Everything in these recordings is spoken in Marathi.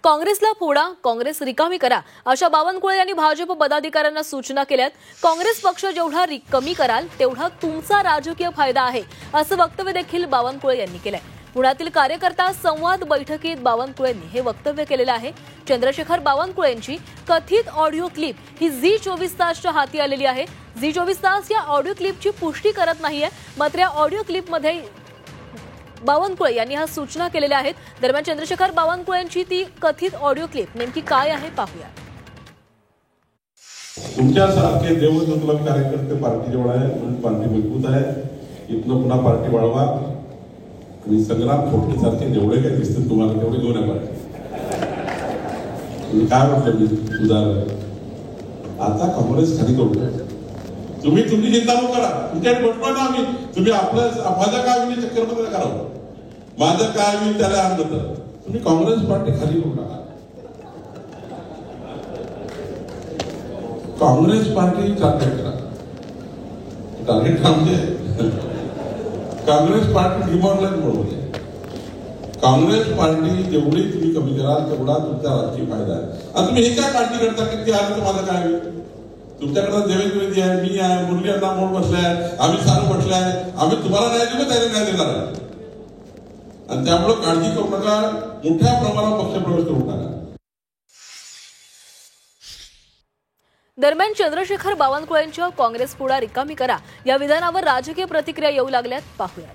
काँग्रेसला फोडा, काँग्रेस रिकामी करा अशा बावनकुळे यांनी भाजप पदाधिकाऱ्यांना सूचना केल्यात। काँग्रेस पक्ष जेवढा कमी कराल तेवढा तुमचा राजकीय फायदा आहे असं वक्तव्य देखील बावनकुळे यांनी केलंय। पुण्यातील कार्यकर्ता संवाद बैठकीत बावनकुळेंनी हे वक्तव्य केलेलं आहे। चंद्रशेखर बावनकुळेंची कथित ऑडिओ क्लिप ही झी24 तासच्या हाती आलेली आहे। झी24 तास या ऑडिओ क्लिपची पुष्टी करत नाहीये, मात्र या ऑडिओ क्लिपमध्ये बावनकुळे यांनी हा सूचना केलेल्या आहेत। दरम्यान चंद्रशेखर बावनकुळेंची ती कथित ऑडिओ क्लिप नेमकी काय आहे पाहूया। तुमच्यासारखे देवदत्तला कार्यकर्ते पार्टी जवळ आहे, म्हणून पार्टी मजबूत आहे। इथनं पुन्हा पार्टी वाढवा आणि संग्राम खोपटे सारखे जेवढे काही दिसतील तुम्हाला तेवढे घेऊन या पार्टी। काय म्हटलं मी उदाहरण, आता काँग्रेस खाली करू, तुम्ही तुमची चिंता न करा, तुमच्याकडे बसवा ना आम्ही, तुम्ही आपलं माझं काय होईल चक्करमध्ये करावं, माझं काय होईल त्याला आणलं तर तुम्ही काँग्रेस पार्टी खाली करू नका। काँग्रेस पार्टी टार्गेट करा, टार्गेट म्हणजे काँग्रेस पार्टी डिमॉरलाइज बनवली। काँग्रेस पार्टी जेवढी तुम्ही कमी कराल तेवढा तुमचा राजकीय फायदा आहे। आणि तुम्ही हे काय काळजी करता की ते आलं तर माझं काय होईल? तुमच्याकडे देवेंद्रजी आहे, मी आहे, मुरली अण्णा मोड बसलाय, आम्ही सारं बसले आहे, आम्ही तुम्हाला नाही दिलं त्याला नाही देणार आहे। आणि त्यामुळे काळजी करू नका, मोठ्या प्रमाणात पक्षप्रवेश करू नका। दरम्यान चंद्रशेखर बावनकुळेंच्या काँग्रेस पुढा रिकामी करा या विधानावर राजकीय प्रतिक्रिया येऊ लागल्यात, पाहूयात।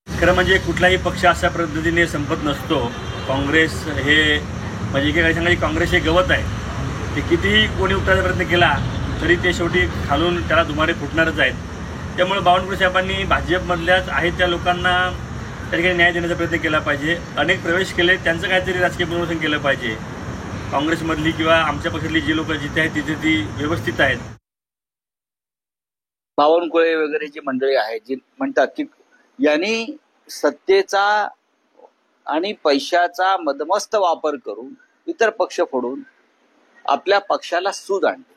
खरं म्हणजे कुठलाही पक्ष अशा पद्धतीने संपत नसतो। काँग्रेस हे म्हणजे एकेकाळी सांगायची काँग्रेस हे गवत आहे, ते कितीही कोणी उठवायचा प्रयत्न केला तरी ते शेवटी खालून त्याला धुमारे फुटणारच आहेत। त्यामुळे बावनकुळे साहेबांनी भाजपमधल्याच आहेत त्या लोकांना त्या ठिकाणी न्याय देण्याचा प्रयत्न केला पाहिजे। अनेक प्रवेश केले, त्यांचं काहीतरी राजकीय पुनर्वसन केलं पाहिजे। काँग्रेसमधली किंवा आमच्या पक्षातली जी लोक जिथे आहेत तिथे ती व्यवस्थित आहेत। बावनकुळे वगैरे जी मंडळी आहेत जी म्हणतात की यांनी सत्तेचा आणि पैशाचा मदमस्त वापर करून इतर पक्ष फोडून आपल्या पक्षाला सूज आणली।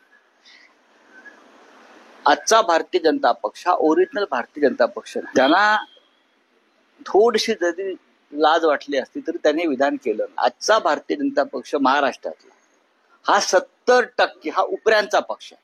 आजचा भारतीय जनता पक्ष हा ओरिजिनल भारतीय जनता पक्ष, त्यांना थोडीशी जरी लाज वाटली असती तरी त्यांनी विधान केलं। आजचा भारतीय जनता पक्ष महाराष्ट्रातला हा 70% हा उपऱ्यांचा पक्ष आहे।